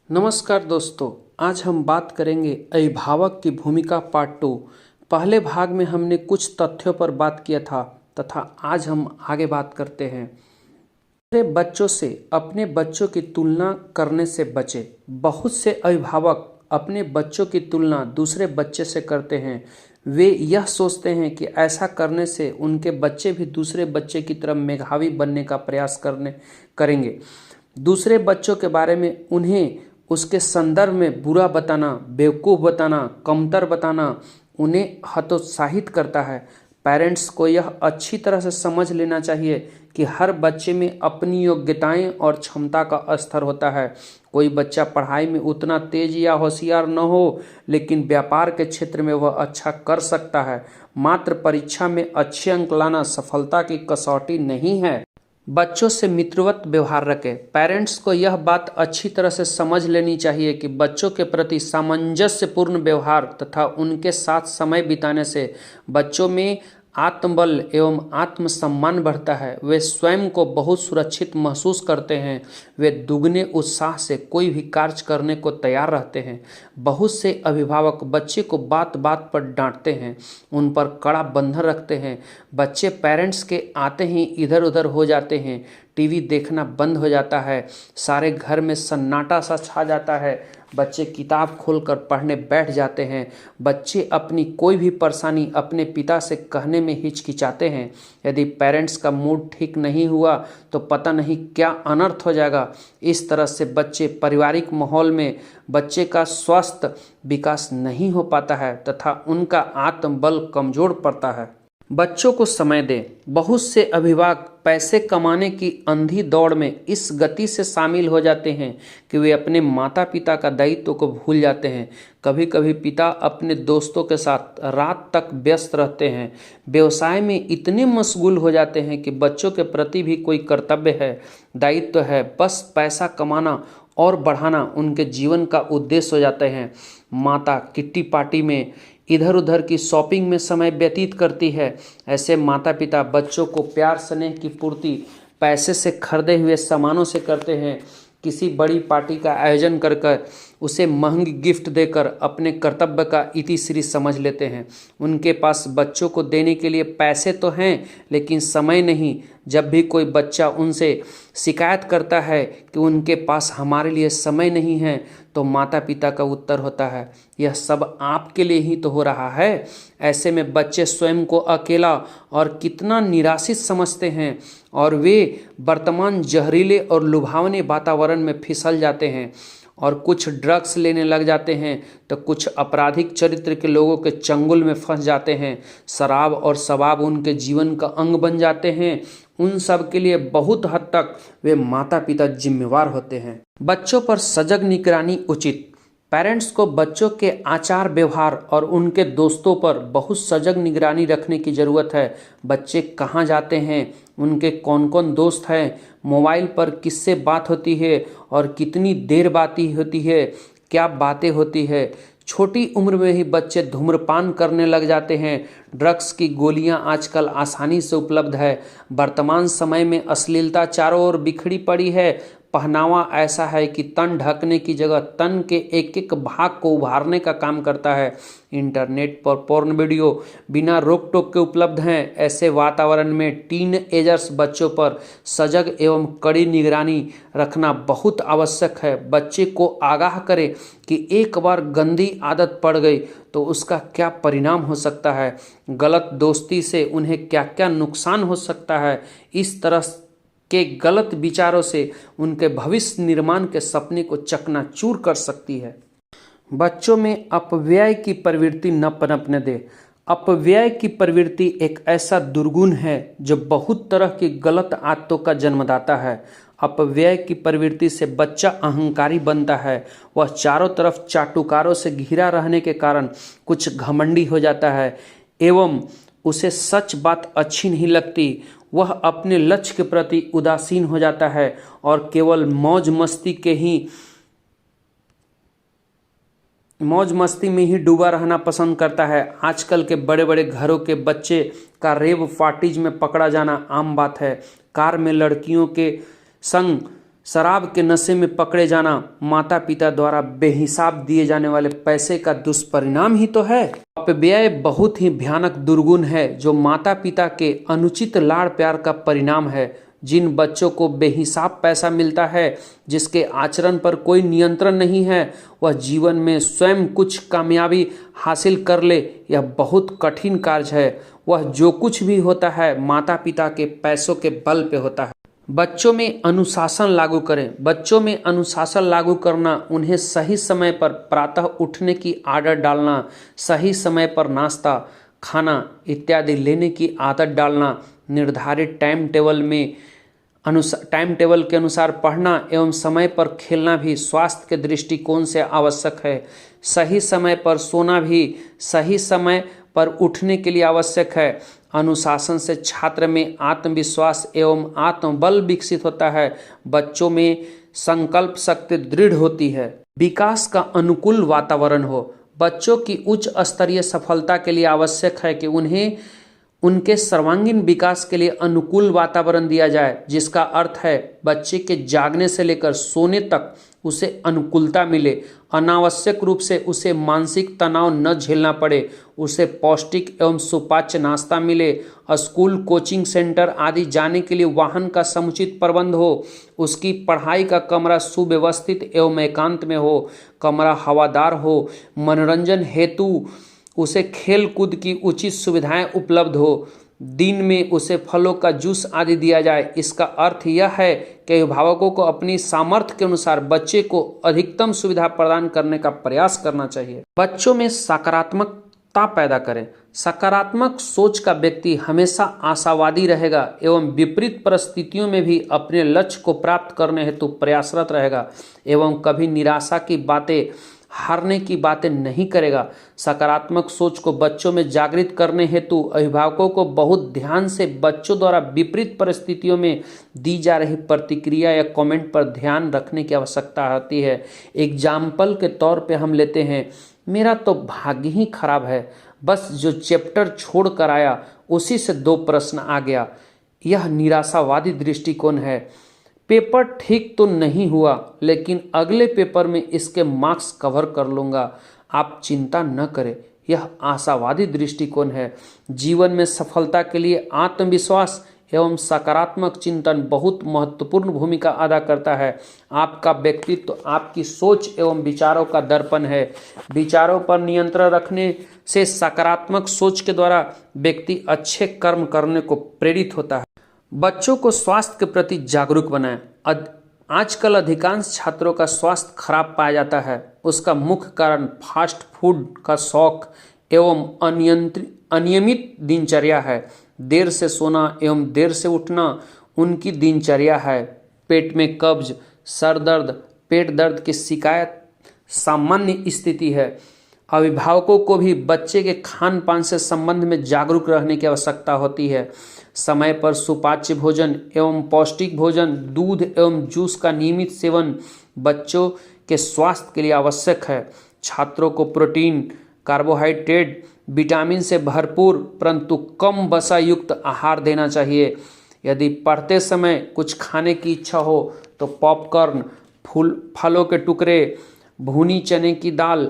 नमस्कार दोस्तों, आज हम बात करेंगे अभिभावक की भूमिका पार्ट 2। पहले भाग में हमने कुछ तथ्यों पर बात किया था तथा आज हम आगे बात करते हैं। दूसरे बच्चों से अपने बच्चों की तुलना करने से बचें। बहुत से अभिभावक अपने बच्चों की तुलना दूसरे बच्चे से करते हैं। वे यह सोचते हैं कि ऐसा करने से उनके बच्चे भी दूसरे बच्चे की तरह मेधावी बनने का प्रयास करेंगे। दूसरे बच्चों के बारे में उन्हें उसके संदर्भ में बुरा बताना, बेवकूफ़ बताना, कमतर बताना उन्हें हतोत्साहित करता है। पेरेंट्स को यह अच्छी तरह से समझ लेना चाहिए कि हर बच्चे में अपनी योग्यताएं और क्षमता का स्तर होता है। कोई बच्चा पढ़ाई में उतना तेज या होशियार न हो, लेकिन व्यापार के क्षेत्र में वह अच्छा कर सकता है। मात्र परीक्षा में अच्छे अंक लाना सफलता की कसौटी नहीं है। बच्चों से मित्रवत व्यवहार रखें। पेरेंट्स को यह बात अच्छी तरह से समझ लेनी चाहिए कि बच्चों के प्रति सामंजस्यपूर्ण व्यवहार तथा उनके साथ समय बिताने से बच्चों में आत्मबल एवं आत्मसम्मान बढ़ता है। वे स्वयं को बहुत सुरक्षित महसूस करते हैं। वे दुगने उत्साह से कोई भी कार्य करने को तैयार रहते हैं। बहुत से अभिभावक बच्चे को बात बात पर डांटते हैं, उन पर कड़ा बंधन रखते हैं। बच्चे पेरेंट्स के आते ही इधर उधर हो जाते हैं। टीवी देखना बंद हो जाता है। सारे घर में सन्नाटा सा छा जाता है। बच्चे किताब खोलकर पढ़ने बैठ जाते हैं। बच्चे अपनी कोई भी परेशानी अपने पिता से कहने में हिचकिचाते हैं। यदि पेरेंट्स का मूड ठीक नहीं हुआ तो पता नहीं क्या अनर्थ हो जाएगा। इस तरह से बच्चे पारिवारिक माहौल में बच्चे का स्वस्थ विकास नहीं हो पाता है तथा उनका आत्मबल कमजोर पड़ता है। बच्चों को समय दें। बहुत से अभिभावक पैसे कमाने की अंधी दौड़ में इस गति से शामिल हो जाते हैं कि वे अपने माता पिता का दायित्व को भूल जाते हैं। कभी कभी पिता अपने दोस्तों के साथ रात तक व्यस्त रहते हैं, व्यवसाय में इतने मशगूल हो जाते हैं कि बच्चों के प्रति भी कोई कर्तव्य है, दायित्व है। बस पैसा कमाना और बढ़ाना उनके जीवन का उद्देश्य हो जाते हैं। माता किट्टी पार्टी में इधर उधर की शॉपिंग में समय व्यतीत करती है। ऐसे माता पिता बच्चों को प्यार स्नेह की पूर्ति पैसे से खरीदे हुए सामानों से करते हैं। किसी बड़ी पार्टी का आयोजन कर उसे महंगी गिफ्ट देकर अपने कर्तव्य का इतिश्री समझ लेते हैं। उनके पास बच्चों को देने के लिए पैसे तो हैं, लेकिन समय नहीं। जब भी कोई बच्चा उनसे शिकायत करता है कि उनके पास हमारे लिए समय नहीं है, तो माता पिता का उत्तर होता है, यह सब आपके लिए ही तो हो रहा है। ऐसे में बच्चे स्वयं को अकेला और कितना निराशित समझते हैं और वे वर्तमान जहरीले और लुभावने वातावरण में फिसल जाते हैं और कुछ ड्रग्स लेने लग जाते हैं, तो कुछ आपराधिक चरित्र के लोगों के चंगुल में फंस जाते हैं। शराब और शबाब उनके जीवन का अंग बन जाते हैं। उन सब के लिए बहुत हद तक वे माता पिता जिम्मेवार होते हैं। बच्चों पर सजग निगरानी उचित। पेरेंट्स को बच्चों के आचार व्यवहार और उनके दोस्तों पर बहुत सजग निगरानी रखने की ज़रूरत है। बच्चे कहाँ जाते हैं, उनके कौन कौन दोस्त हैं, मोबाइल पर किससे बात होती है और कितनी देर बातें होती है, क्या बातें होती है। छोटी उम्र में ही बच्चे धूम्रपान करने लग जाते हैं। ड्रग्स की गोलियां आजकल आसानी से उपलब्ध है। वर्तमान समय में अश्लीलता चारों ओर बिखरी पड़ी है। पहनावा ऐसा है कि तन ढकने की जगह तन के एक एक भाग को उभारने का काम करता है। इंटरनेट पर पोर्न वीडियो बिना रोक टोक के उपलब्ध हैं। ऐसे वातावरण में टीन एजर्स बच्चों पर सजग एवं कड़ी निगरानी रखना बहुत आवश्यक है। बच्चे को आगाह करें कि एक बार गंदी आदत पड़ गई तो उसका क्या परिणाम हो सकता है, गलत दोस्ती से उन्हें क्या क्या नुकसान हो सकता है। इस तरह के गलत विचारों से उनके भविष्य निर्माण के सपने को चकनाचूर कर सकती है। बच्चों में अपव्यय की प्रवृत्ति न पनपने दे। अपव्यय की प्रवृत्ति एक ऐसा दुर्गुण है जो बहुत तरह की गलत आदतों का जन्मदाता है। अपव्यय की प्रवृत्ति से बच्चा अहंकारी बनता है। वह चारों तरफ चाटुकारों से घिरा रहने के कारण कुछ घमंडी हो जाता है एवं उसे सच बात अच्छी नहीं लगती। वह अपने लक्ष्य के प्रति उदासीन हो जाता है और केवल मौज मस्ती में ही डूबा रहना पसंद करता है। आजकल के बड़े बड़े घरों के बच्चे का रेव पार्टीज में पकड़ा जाना आम बात है। कार में लड़कियों के संग शराब के नशे में पकड़े जाना माता पिता द्वारा बेहिसाब दिए जाने वाले पैसे का दुष्परिणाम ही तो है। अपव्यय बहुत ही भयानक दुर्गुण है जो माता पिता के अनुचित लाड़ प्यार का परिणाम है। जिन बच्चों को बेहिसाब पैसा मिलता है, जिसके आचरण पर कोई नियंत्रण नहीं है, वह जीवन में स्वयं कुछ कामयाबी हासिल कर ले यह बहुत कठिन कार्य है। वह जो कुछ भी होता है माता पिता के पैसों के बल पे होता है। बच्चों में अनुशासन लागू करें। बच्चों में अनुशासन लागू करना उन्हें सही समय पर प्रातः उठने की आदत डालना, सही समय पर नाश्ता खाना इत्यादि लेने की आदत डालना, निर्धारित टाइम टेबल के अनुसार पढ़ना एवं समय पर खेलना भी स्वास्थ्य के दृष्टिकोण से आवश्यक है। सही समय पर सोना भी सही समय पर उठने के लिए आवश्यक है। अनुशासन से छात्र में आत्मविश्वास एवं आत्मबल विकसित होता है। बच्चों में संकल्प शक्ति दृढ़ होती है। विकास का अनुकूल वातावरण हो। बच्चों की उच्च स्तरीय सफलता के लिए आवश्यक है कि उन्हें उनके सर्वांगीण विकास के लिए अनुकूल वातावरण दिया जाए, जिसका अर्थ है बच्चे के जागने से लेकर सोने तक उसे अनुकूलता मिले, अनावश्यक रूप से उसे मानसिक तनाव न झेलना पड़े, उसे पौष्टिक एवं सुपाच्य नाश्ता मिले, स्कूल कोचिंग सेंटर आदि जाने के लिए वाहन का समुचित प्रबंध हो, उसकी पढ़ाई का कमरा सुव्यवस्थित एवं एकांत में हो, कमरा हवादार हो, मनोरंजन हेतु उसे खेल कूद की उचित सुविधाएं उपलब्ध हो, दिन में उसे फलों का जूस आदि दिया जाए। इसका अर्थ यह है कि अभिभावकों को अपनी सामर्थ्य के अनुसार बच्चे को अधिकतम सुविधा प्रदान करने का प्रयास करना चाहिए। बच्चों में सकारात्मकता पैदा करें। सकारात्मक सोच का व्यक्ति हमेशा आशावादी रहेगा एवं विपरीत परिस्थितियों में भी अपने लक्ष्य को प्राप्त करने हेतु प्रयासरत रहेगा एवं कभी निराशा की बातें हारने की बातें नहीं करेगा। सकारात्मक सोच को बच्चों में जागृत करने हेतु अभिभावकों को बहुत ध्यान से बच्चों द्वारा विपरीत परिस्थितियों में दी जा रही प्रतिक्रिया या कमेंट पर ध्यान रखने की आवश्यकता होती है। एग्जाम्पल के तौर पे हम लेते हैं, मेरा तो भाग्य ही खराब है, बस जो चैप्टर छोड़ कर आया उसी से 2 प्रश्न आ गया। यह निराशावादी दृष्टिकोण है। पेपर ठीक तो नहीं हुआ, लेकिन अगले पेपर में इसके मार्क्स कवर कर लूँगा, आप चिंता न करें। यह आशावादी दृष्टिकोण है। जीवन में सफलता के लिए आत्मविश्वास एवं सकारात्मक चिंतन बहुत महत्वपूर्ण भूमिका अदा करता है। आपका व्यक्तित्व आपकी सोच एवं विचारों का दर्पण है। विचारों पर नियंत्रण रखने से सकारात्मक सोच के द्वारा व्यक्ति अच्छे कर्म करने को प्रेरित होता है। बच्चों को स्वास्थ्य के प्रति जागरूक बनाएं। आजकल अधिकांश छात्रों का स्वास्थ्य खराब पाया जाता है। उसका मुख्य कारण फास्ट फूड का शौक एवं अनियमित दिनचर्या है। देर से सोना एवं देर से उठना उनकी दिनचर्या है। पेट में कब्ज, सर दर्द, पेट दर्द की शिकायत सामान्य स्थिति है। अभिभावकों को भी बच्चे के खान पान से संबंध में जागरूक रहने की आवश्यकता होती है। समय पर सुपाच्य भोजन एवं पौष्टिक भोजन, दूध एवं जूस का नियमित सेवन बच्चों के स्वास्थ्य के लिए आवश्यक है। छात्रों को प्रोटीन, कार्बोहाइड्रेट, विटामिन से भरपूर परंतु कम वसा युक्त आहार देना चाहिए। यदि पढ़ते समय कुछ खाने की इच्छा हो तो पॉपकॉर्न, फलों के टुकड़े, भुनी चने की दाल